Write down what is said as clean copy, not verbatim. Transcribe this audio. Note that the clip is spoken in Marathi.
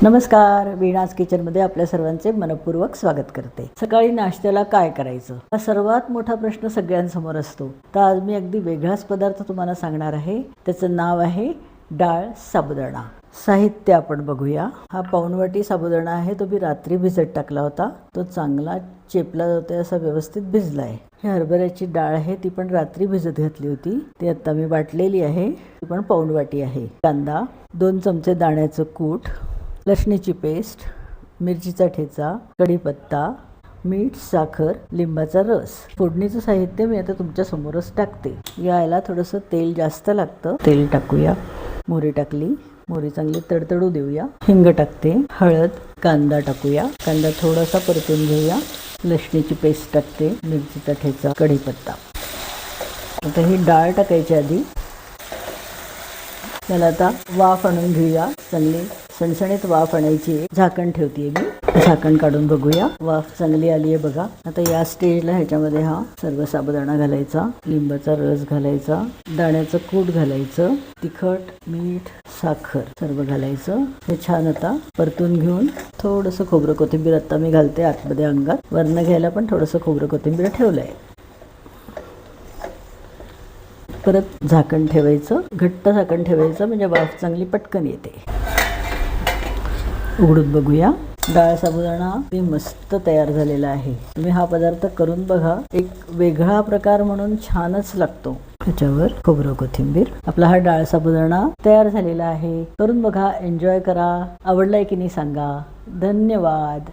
नमस्कार, वीणाज किचनमध्ये आपल्या सर्वांचे मनपूर्वक स्वागत करते. सकाळी नाश्त्याला काय करायचं हा सर्वात मोठा प्रश्न सगळ्यांसमोर असतो. तर आज मी अगदी वेगळाच पदार्थ तुम्हाला सांगणार आहे. त्याचं नाव आहे डाळ साबुदाणा. साहित्य आपण बघूया. हा पाऊण वाटी साबुदाणा आहे. तो मी रात्री भिजत टाकला होता. तो चांगला चेपला जातोय असा व्यवस्थित भिजला आहे. ही हरभऱ्याची डाळ आहे, ती पण रात्री भिजत घातली होती. ती आता मी वाटलेली आहे. ती पण पाऊण वाटी आहे. कांदा, 2 चमचे दाण्याचं कूट, लसणीची पेस्ट, मिरचीचा ठेचा, कढीपत्ता, मीठ, साखर, लिंबाचा रस. फोडणीचं साहित्य मी आता तुमच्या समोरच टाकते. यायला थोडंसं तेल जास्त लागतं. तेल टाकूया. मोहरी टाकली. मोहरी चांगली तडतडू देऊया. हिंग टाकते. हळद, कांदा टाकूया. कांदा थोडासा परतून घेऊया. लसणीची पेस्ट टाकते. मिरचीचा ठेचा, कढीपत्ता. आता ही डाळ टाकायची आधी. त्याला आता वाफ आणून घेऊया. चांगली सणसणीत वाफ आणायची. झाकण ठेवते मी. झाकण काढून बघूया. वाफ चांगली आली आहे बघा. आता या स्टेजला ह्याच्यामध्ये हा सर्व साबुदाणा घालायचा, लिंबाचा रस घालायचा, दाण्याचं कूट घालायचं, तिखट, मीठ, साखर सर्व घालायचं. हे छान आता परतून घेऊन थोडंसं खोबरं कोथिंबीर आता मी घालते आतमध्ये अंगात. वरनं घ्यायला पण थोडंसं खोबरं कोथिंबीर ठेवलं आहे. परत झाकण ठेवायचं. घट्ट झाकण ठेवायचं म्हणजे वाफ चांगली पटकन येते. उघडून बघूया. डाळ साबुदाणा मस्त तयार झालेला आहे. तुम्ही हा पदार्थ करून बघा. एक वेगळा प्रकार म्हणून छानच लागतो. त्याच्यावर खोबरं कोथिंबीर. आपला हा डाळ साबुदाणा तयार झालेला आहे. करून बघा. एन्जॉय करा. आवडलाय की नाही सांगा. धन्यवाद.